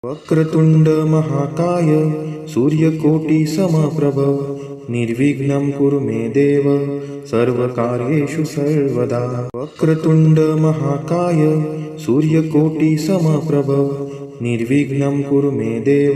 वक्रतुंड महाकाय सूर्यकोटि समप्रभ निर्विघ्नं कुरु मे देव सर्वकार्येषु सर्वदा। वक्रतुंड महाकाय सूर्यकोटि समप्रभ निर्विघ्नं कुरु मे देव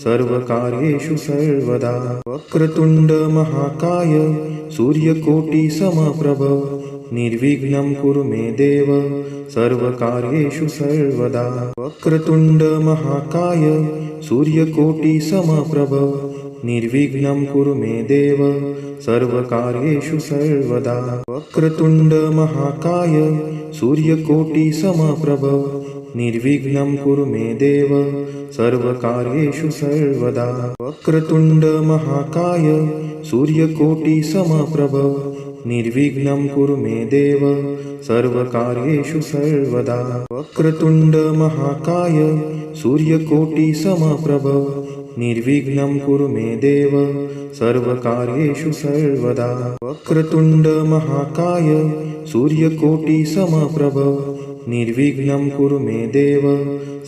सर्वकार्येषु सर्वदा। वक्रतुंड महाकाय सूर्यकोटि समप्रभ निर्विघ्नं कुरु मे देव सर्वकार्येषु सर्वदा। वक्रतुंड महाकाय सूर्यकोटि समप्रभ निर्विघ्नं कुरु मे देव सर्वकार्येषु सर्वदा। वक्रतुंड महाकाय सूर्यकोटि समप्रभ निर्विघ्नं कुरु मे देव सर्वकार्येषु सर्वदा। वक्रतुंड महाकाय सूर्यकोटि समप्रभ निर्विघ्नं कुरु मे देव सर्वकार्येषु सर्वदा। वक्रतुंड महाकाय सूर्यकोटि समप्रभ निर्विघ्नं कुरु मे देव सर्वकार्येषु सर्वदा। वक्रतुंड महाकाय सूर्यकोटि समप्रभ निर्विघ्नं कुरु मे देव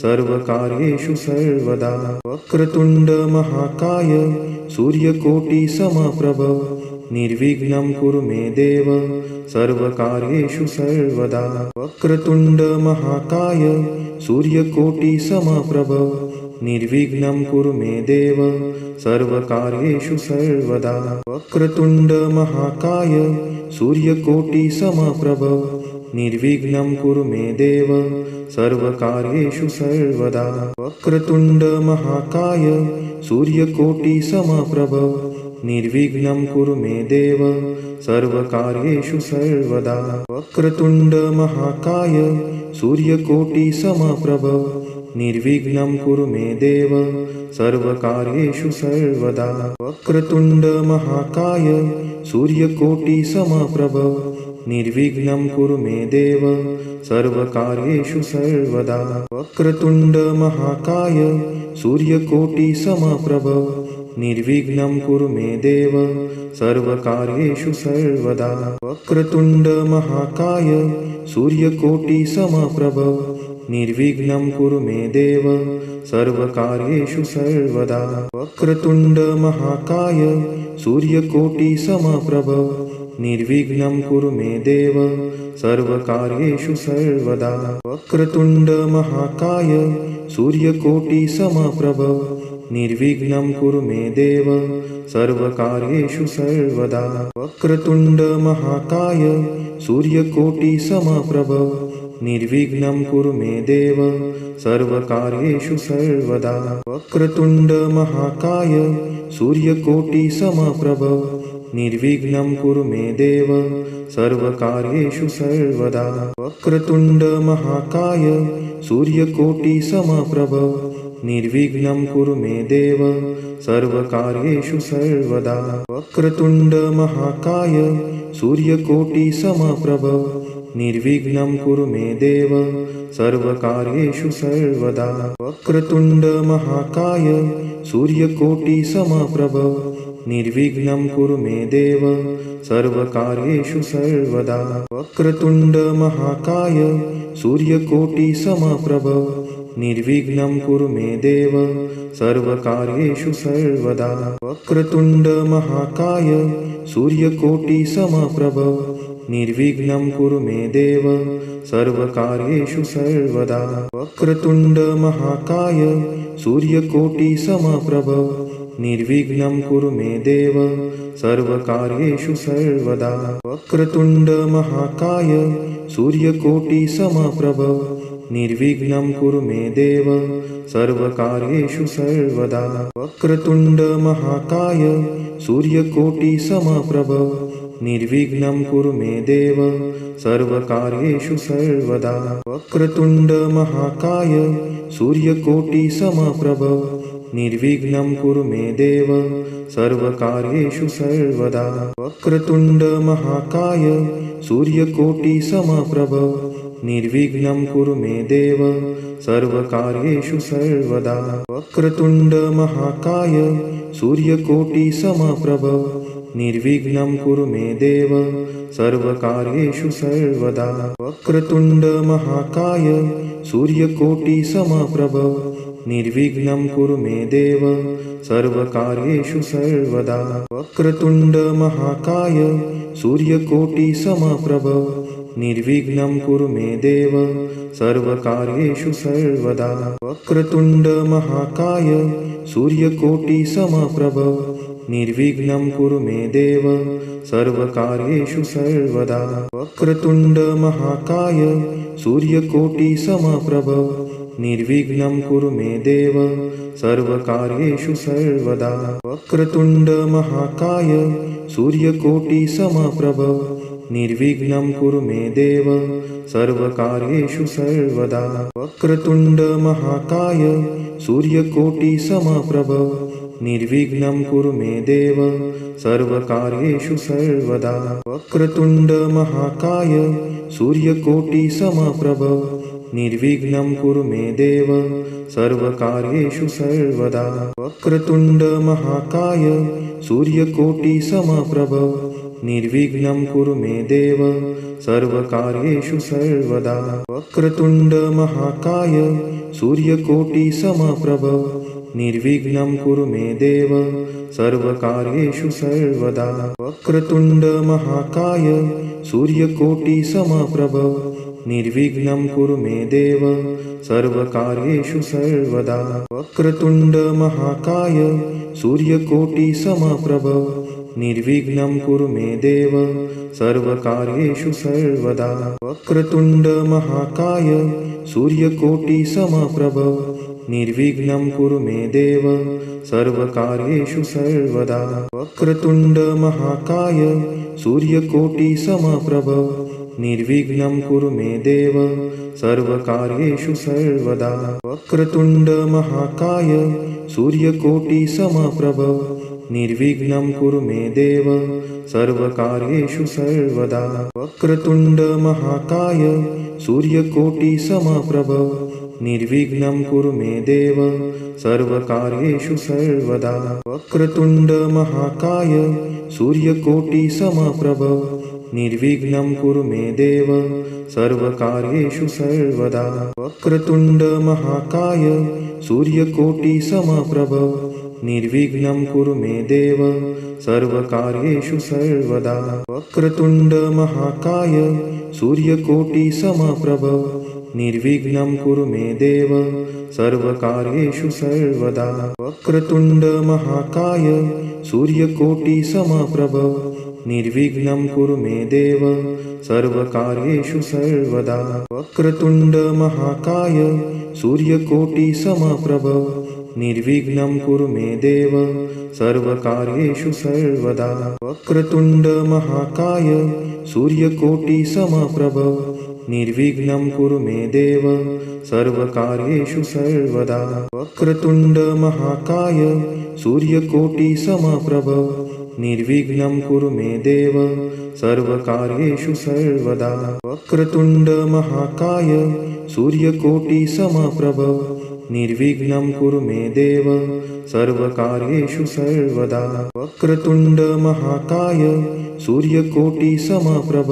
सर्वकार्येषु सर्वदा। वक्रतुंड महाकाय सूर्यकोटि समप्रभ निर्विघ्नं कुरु मे देव सर्वकार्येषु सर्वदा। वक्रतुंड महाकाय सूर्यकोटि समप्रभ निर्विघ्नं कुरु मे देव सर्वकार्येषु सर्वदा। वक्रतुंड महाकाय सूर्यकोटि समप्रभ निर्विघ्नं कुरु मे देव सर्वकार्येषु सर्वदा। वक्रतुंड महाकाय सूर्यकोटि समप्रभ निर्विघ्नं कुरु मे देव सर्वकार्येषु सर्वदा। वक्रतुंड महाकाय सूर्यकोटि समप्रभ निर्विघ्नं कुरु मे देव सर्वकार्येषु सर्वदा। वक्रतुंड महाकाय सूर्यकोटि समप्रभ निर्विघ्नं कुरु मे देव सर्वकार्येषु सर्वदा। वक्रतुंड महाकाय सूर्यकोटि समप्रभ निर्विघ्नं कुरु मे देव सर्वकार्येषु सर्वदा। वक्रतुंड महाकाय सूर्यकोटि समप्रभ निर्विघ्नं कुरु मे देव सर्वकार्येषु सर्वदा। वक्रतुंड महाकाय सूर्यकोटि समप्रभ निर्विघ्नं कुरु मे देव सर्वकार्येषु सर्वदा। वक्रतुंड महाकाय सूर्यकोटि समप्रभ निर्विघ्नं कुरु मे देव सर्वकार्येषु सर्वदा। वक्रतुंड महाकाय सूर्यकोटि समप्रभ निर्विघ्नं कुरु मे देव सर्वकार्येषु सर्वदा। वक्रतुंड महाकाय सूर्यकोटि समप्रभ निर्विघ्नं कुरु मे देव सर्वकार्येषु सर्वदा। वक्रतुंड महाकाय सूर्यकोटि समप्रभ निर्विघ्नं कुरु मे देव सर्वकार्येषु सर्वदा। वक्रतुंड महाकाय सूर्यकोटि समप्रभ निर्विघ्नं कुरु मे देव सर्वकार्येषु सर्वदा। वक्रतुंड महाकाय सूर्यकोटि समप्रभ निर्विघ्नं कुरु मे देव सर्वकार्येषु सर्वदा। वक्रतुंड महाकाय सूर्यकोटि समप्रभ निर्विघ्नं कुरु मे देव सर्वकार्येषु सर्वदा। वक्रतुंड महाकाय सूर्यकोटि समप्रभ निर्विघ्नं कुरु मे देव सर्वकार्येषु सर्वदा। वक्रतुंड महाकाय सूर्यकोटि समप्रभ निर्विघ्नं कुरु मे देव सर्वकार्येषु सर्वदा। वक्रतुंड महाकाय सूर्यकोटि समप्रभ निर्विघ्नं कुरु मे देव सर्वकार्येषु सर्वदा। वक्रतुंड महाकाय सूर्यकोटि समप्रभ निर्विघ्नं कुरु मे देव सर्वकार्येषु सर्वदा। वक्रतुंड महाकाय सूर्यकोटि समप्रभ निर्विघ्नं कुरु मे देव सर्वकार्येषु सर्वदा। वक्रतुंड महाकाय सूर्यकोटि समप्रभ निर्विघ्नं कुरु मे देव सर्वकार्येषु सर्वदा। वक्रतुंड महाकाय सूर्यकोटि समप्रभ निर्विघ्नं कुरु मे देव सर्वकार्येषु सर्वदा। वक्रतुंड महाकाय सूर्यकोटि समप्रभ निर्विघ्नं कुरु मे देव सर्वकार्येषु सर्वदा। वक्रतुण्ड महाकाय सूर्यकोटिसमप्रभ निर्विघ्नं कुरु मे देव सर्वकार्येषु सर्वदा। वक्रतुण्ड महाकाय सूर्यकोटिसमप्रभ निर्विघ्नं कुरु मे देव सर्वकार्येषु सर्वदा। वक्रतुण्ड महाकाय सूर्यकोटिसमप्रभ निर्विघ्नं कुरु मे देव सर्वकार्येषु सर्वदा। वक्रतुण्ड महाकाय सूर्यकोटिसमप्रभ निर्विघ्नं कुरु मे देव सर्वकार्येषु सर्वदा। वक्रतुण्ड महाकाय सूर्यकोटिसमप्रभ निर्विघ्नं कुरु मे देव सर्वकार्येषु सर्वदा। वक्रतुण्ड महाकाय सूर्यकोटिसमप्रभ निर्विघ्नं कुरु मे देव सर्वकार्येषु सर्वदा। वक्रतुण्ड महाकाय सूर्यकोटिसमप्रभ निर्विघ्नं कुरु मे देव सर्वकार्येषु सर्वदा। वक्रतुण्ड महाकाय सूर्यकोटिसमप्रभ निर्विघ्नं कुरु मे देव सर्वकार्येषु सर्वदा। वक्रतुण्ड महाकाय सूर्यकोटिसमप्रभ निर्विघ्नं कुरु मे देव सर्वकार्येषु सर्वदा। वक्रतुण्ड महाकाय सूर्यकोटिसमप्रभ निर्विघ्नं कुरु मे देव सर्वकार्येषु सर्वदा। वक्रतुण्ड महाकाय सूर्यकोटिसमप्रभ निर्विघ्नं कुरु मे देव सर्वकार्येषु सर्वदा। वक्रतुण्ड महाकाय सूर्यकोटिसमप्रभ निर्विघ्नं कुरु मे देव सर्वकार्येषु सर्वदा। वक्रतुण्ड महाकाय सूर्यकोटिसमप्रभ निर्विघ्नं कुरु मे देव सर्वकार्येषु सर्वदा। वक्रतुण्ड महाकाय सूर्यकोटिसमप्रभ निर्विघ्नं कुरु मे देव सर्वकार्येषु सर्वदा। वक्रतुण्ड महाकाय सूर्यकोटिसमप्रभ निर्विघ्नं कुरु मे देव सर्वकार्येषु सर्वदा। वक्रतुण्ड महाकाय सूर्यकोटिसमप्रभ निर्विघ्नं कुरु मे देव सर्वकार्येषु सर्वदा। वक्रतुण्ड महाकाय सूर्यकोटिसमप्रभ निर्विघ्नं कुरु मे देव सर्वकार्येषु सर्वदा। वक्रतुण्ड महाकाय सूर्यकोटिसमप्रभ निर्विघ्नं कुरु मे देव सर्वकार्येषु सर्वदा। वक्रतुण्ड महाकाय सूर्यकोटिसमप्रभ निर्विघ्नं कुरु मे देव सर्वकार्येषु सर्वदा। वक्रतुण्ड महाकाय सूर्यकोटिसमप्रभ निर्विघ्नं कुरु मे देव सर्वकार्येषु सर्वदा। वक्रतुण्ड महाकाय सूर्यकोटिसमप्रभ निर्विघ्नं कुरु मे देव सर्वकार्येषु सर्वदा। वक्रतुण्ड महाकाय सूर्यकोटिसमप्रभ निर्विघ्नं कुरु मे देव सर्वकार्येषु सर्वदा। वक्रतुण्ड महाकाय सूर्यकोटिसमप्रभ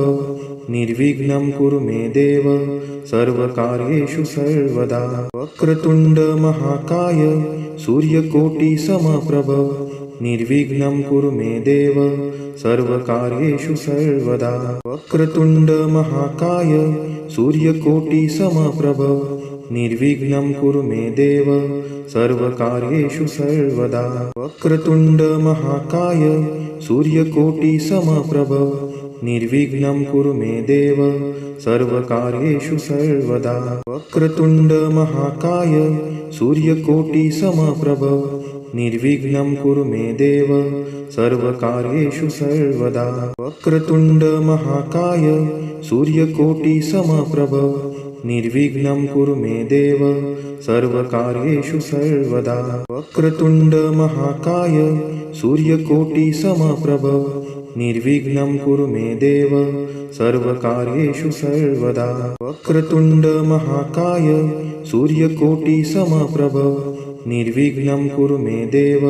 निर्विघ्नं कुरु मे देव सर्वकार्येषु सर्वदा। वक्रतुण्ड महाकाय सूर्यकोटिसमप्रभ निर्विघ्नं कुरु मे देव सर्वकार्येषु सर्वदा। वक्रतुण्ड महाकाय सूर्यकोटिसमप्रभ निर्विघ्नं कुरु मे देव सर्वकार्येषु सर्वदा। वक्रतुण्ड महाकाय सूर्यकोटिसमप्रभ निर्विघ्नं कुरु मे देव सर्वकार्येषु सर्वदा। वक्रतुण्ड महाकाय सूर्यकोटिसमप्रभ निर्विघ्नं कुरु मे देव सर्वकार्येषु सर्वदा। वक्रतुण्ड महाकाय सूर्यकोटिसमप्रभ निर्विघ्नं कुरु मे देव सर्वकार्येषु सर्वदा। वक्रतुण्ड महाकाय सूर्यकोटिसमप्रभ निर्विघ्नं कुरु मे देव सर्वकार्येषु सर्वदा। वक्रतुण्ड महाकाय सूर्यकोटिसमप्रभ निर्विघ्नं कुरु मे देव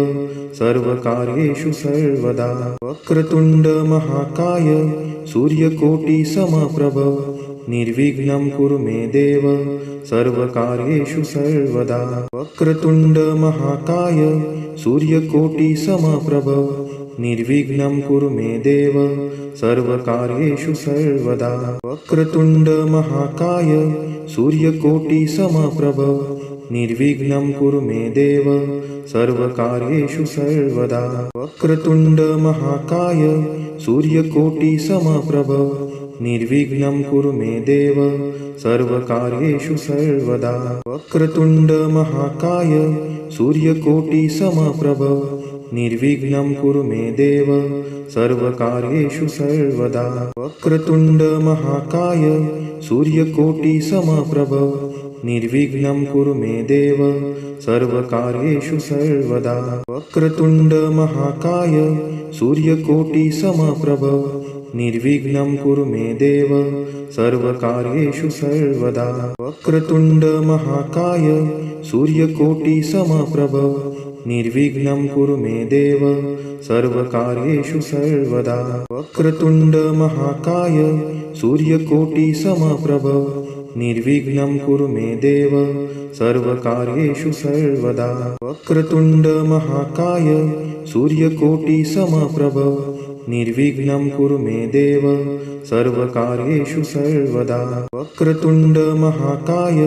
सर्वकार्येषु सर्वदा। वक्रतुण्ड महाकाय सूर्यकोटिसमप्रभ निर्विघ्नं कुरु मे देव सर्वकार्येषु सर्वदा। वक्रतुण्ड महाकाय सूर्यकोटिसमप्रभ निर्विघ्नं कुरु मे देव सर्वकार्येषु सर्वदा। वक्रतुण्ड महाकाय सूर्यकोटिसमप्रभ निर्विघ्नं कुरु मे देव सर्वकार्येषु सर्वदा। वक्रतुण्ड महाकाय सूर्यकोटिसमप्रभ निर्विघ्नं कुरु मे देव सर्वकार्येषु सर्वदा। वक्रतुण्ड महाकाय सूर्यकोटिसमप्रभ निर्विघ्नं कुरु मे देव सर्वकार्येषु सर्वदा। वक्रतुण्ड महाकाय सूर्यकोटिसमप्रभ निर्विघ्नं कुरु मे देव सर्वकार्येषु सर्वदा। वक्रतुण्ड महाकाय सूर्यकोटिसमप्रभ निर्विघ्नं कुरु मे देव सर्वकार्येषु सर्वदा। वक्रतुण्ड महाकाय सूर्यकोटिसमप्रभ निर्विघ्नं कुरु मे देव सर्वकार्येषु सर्वदा। वक्रतुण्ड महाकाय सूर्यकोटिसमप्रभ निर्विघ्नं कुरु मे देव सर्वकार्येषु सर्वदा। वक्रतुण्ड महाकाय सूर्यकोटिसमप्रभ निर्विघ्नं कुरु मे देव सर्वकार्येषु सर्वदा। वक्रतुण्ड महाकाय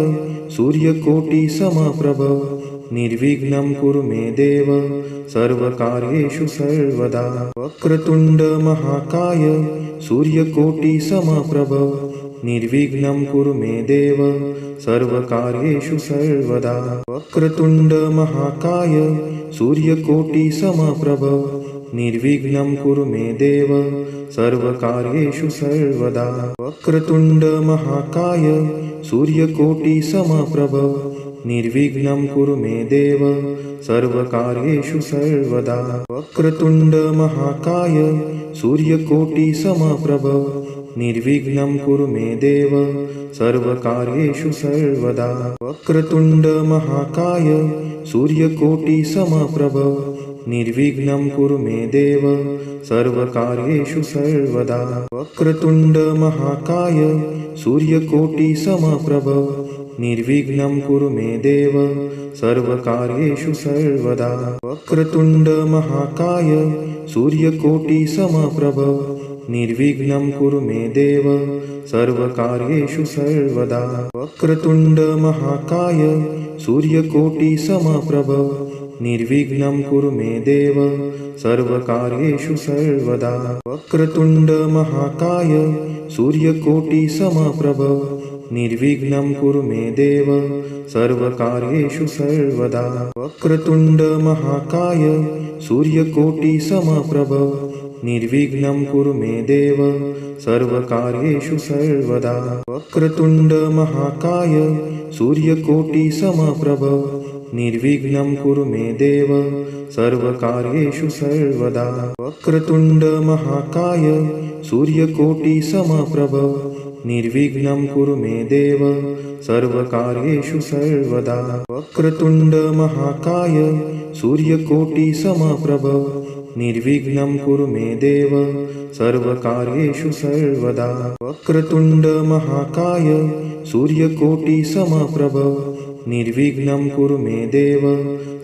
सूर्यकोटिसमप्रभ निर्विघ्नं कुरु मे देव सर्वकार्येषु सर्वदा। वक्रतुण्ड महाकाय सूर्यकोटिसमप्रभ निर्विघ्नं कुरु मे देव सर्वकार्येषु सर्वदा। वक्रतुण्ड महाकाय सूर्यकोटिसमप्रभ निर्विघ्नं कुरु मे देव सर्वकार्येषु सर्वदा। वक्रतुण्ड महाकाय सूर्यकोटिसमप्रभ निर्विघ्नं कुरु मे देव सर्वकार्येषु सर्वदा। वक्रतुण्ड महाकाय सूर्यकोटिसमप्रभ निर्विघ्नं कुरु मे देव सर्वकार्येषु सर्वदा। वक्रतुण्ड महाकाय सूर्यकोटिसमप्रभ निर्विघ्नं कुरु मे देव सर्वकार्येषु सर्वदा। वक्रतुण्ड महाकाय सूर्यकोटिसमप्रभ निर्विघ्नं कुरु मे देव सर्वकार्येषु सर्वदा। वक्रतुण्ड महाकाय सूर्यकोटिसमप्रभ निर्विघ्नं कुरु मे देव सर्वकार्येषु सर्वदा। वक्रतुण्ड महाकाय सूर्यकोटिसमप्रभ निर्विघ्नं कुरु मे देव सर्वकार्येषु सर्वदा। वक्रतुण्ड महाकाय सूर्यकोटिसमप्रभ निर्विघ्नं कुरु मे देव सर्वकार्येषु सर्वदा। वक्रतुण्ड महाकाय सूर्यकोटिसमप्रभ निर्विघ्नं कुरु मे देव सर्वकार्येषु सर्वदा। वक्रतुण्ड महाकाय सूर्यकोटिसमप्रभ निर्विघ्नं कुरु मे देव सर्वकार्येषु सर्वदा। वक्रतुण्ड महाकाय सूर्यकोटिसमप्रभ निर्विघ्नं कुरु मे देव सर्वकार्येषु सर्वदा। वक्रतुण्ड महाकाय सूर्यकोटिसमप्रभ निर्विघ्नं कुरु मे देव सर्वकार्येषु सर्वदा। वक्रतुण्ड महाकाय सूर्यकोटिसमप्रभ निर्विघ्नं कुरु मे देव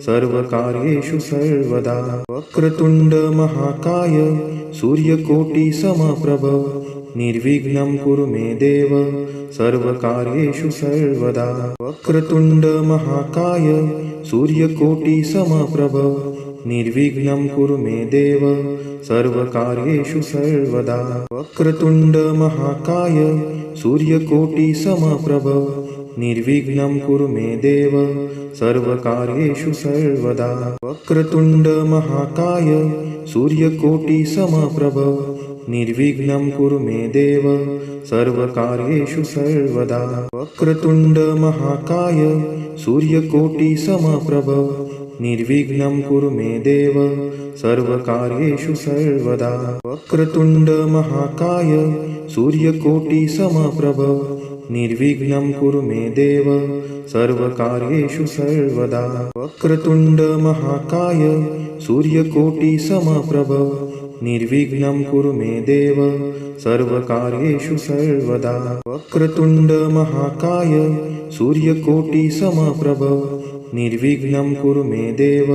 सर्वकार्येषु सर्वदा। वक्रतुण्ड महाकाय सूर्यकोटिसमप्रभ निर्विघ्नं कुरु मे देव सर्वकार्येषु सर्वदा। वक्रतुण्ड महाकाय सूर्यकोटिसमप्रभ निर्विघ्नं कुरु मे देव सर्वकार्येषु सर्वदा। वक्रतुण्ड महाकाय सूर्यकोटिसमप्रभ निर्विघ्नं कुरु मे देव सर्वकार्येषु सर्वदा। वक्रतुण्ड महाकाय सूर्यकोटिसमप्रभ निर्विघ्नं कुरु मे देव सर्वकार्येषु सर्वदा। वक्रतुण्ड महाकाय सूर्यकोटिसमप्रभ निर्विघ्नं कुरु मे देव सर्वकार्येषु सर्वदा। वक्रतुण्ड महाकाय सूर्यकोटिसमप्रभ निर्विघ्नं कुरु मे देव सर्वकार्येषु सर्वदा। वक्रतुण्ड महाकाय सूर्यकोटिसमप्रभ निर्विघ्नं कुरु मे देव सर्वकार्येषु सर्वदा वक्रतुण्ड महाकाय सूर्यकोटिसमप्रभ निर्विघ्नं कुरु मे देव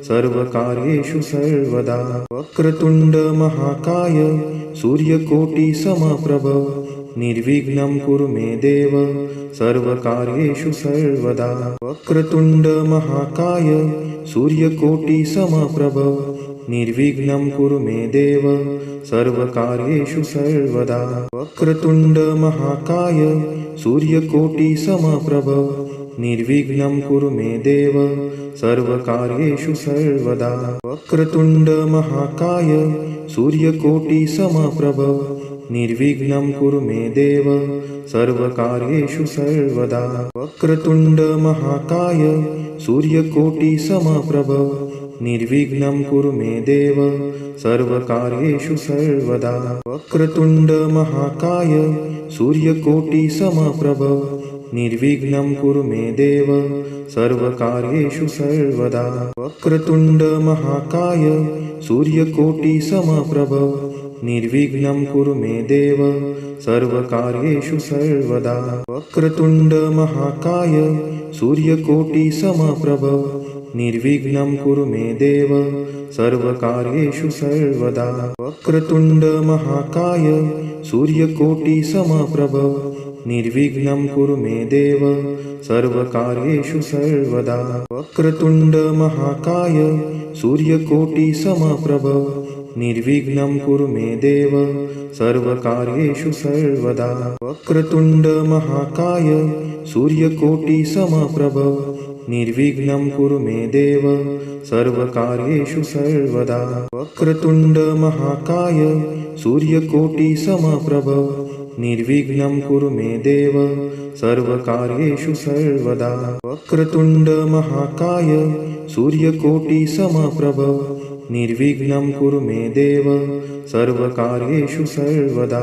सर्वकार्येषु सर्वदा वक्रतुण्ड महाकाय सूर्यकोटिसमप्रभ निर्विघ्नं कुरु मे देव सर्वकार्येषु सर्वदा वक्रतुण्ड महाकाय सूर्यकोटिसमप्रभ निर्विघ्नं कुरु मे देव सर्वकार्येषु सर्वदा वक्रतुण्ड महाकाय सूर्यकोटिसमप्रभ निर्विघ्नं कुरु मे देव सर्वकार्येषु सर्वदा वक्रतुण्ड महाकाय सूर्यकोटिसमप्रभ निर्विघ्नं कुरु मे देव सर्वकार्येषु सर्वदा वक्रतुण्ड महाकाय सूर्यकोटिसमप्रभ निर्विघ्नं कुरु मे देव सर्वकार्येषु सर्वदा वक्रतुण्ड महाकाय सूर्यकोटिसमप्रभ निर्विघ्नं कुरु मे देव सर्वकार्येषु सर्वदा वक्रतुण्ड महाकाय सूर्यकोटिसमप्रभ निर्विघ्नं कुरु मे देव सर्वकार्येषु सर्वदा वक्रतुण्ड महाकाय सूर्यकोटिसमप्रभ निर्विघ्नं कुरु मे देव सर्वकार्येषु सर्वदा वक्रतुण्ड महाकाय सूर्यकोटिसमप्रभ निर्विघ्नं कुरु मे देव सर्वकार्येषु सर्वदा वक्रतुण्ड महाकाय सूर्यकोटिसमप्रभ निर्विघ्नं कुरु मे देव सर्वकार्येषु सर्वदा वक्रतुण्ड महाकाय सूर्यकोटिसमप्रभ निर्विघ्नं कुरु मे देव सर्वकार्येषु सर्वदा वक्रतुण्ड महाकाय सूर्यकोटिसमप्रभ निर्विघ्नं कुरु मे देव सर्वकार्येषु सर्वदा वक्रतुण्ड महाकाय सूर्यकोटिसमप्रभ निर्विघ्नं कुरु मे देव सर्वकार्येषु सर्वदा।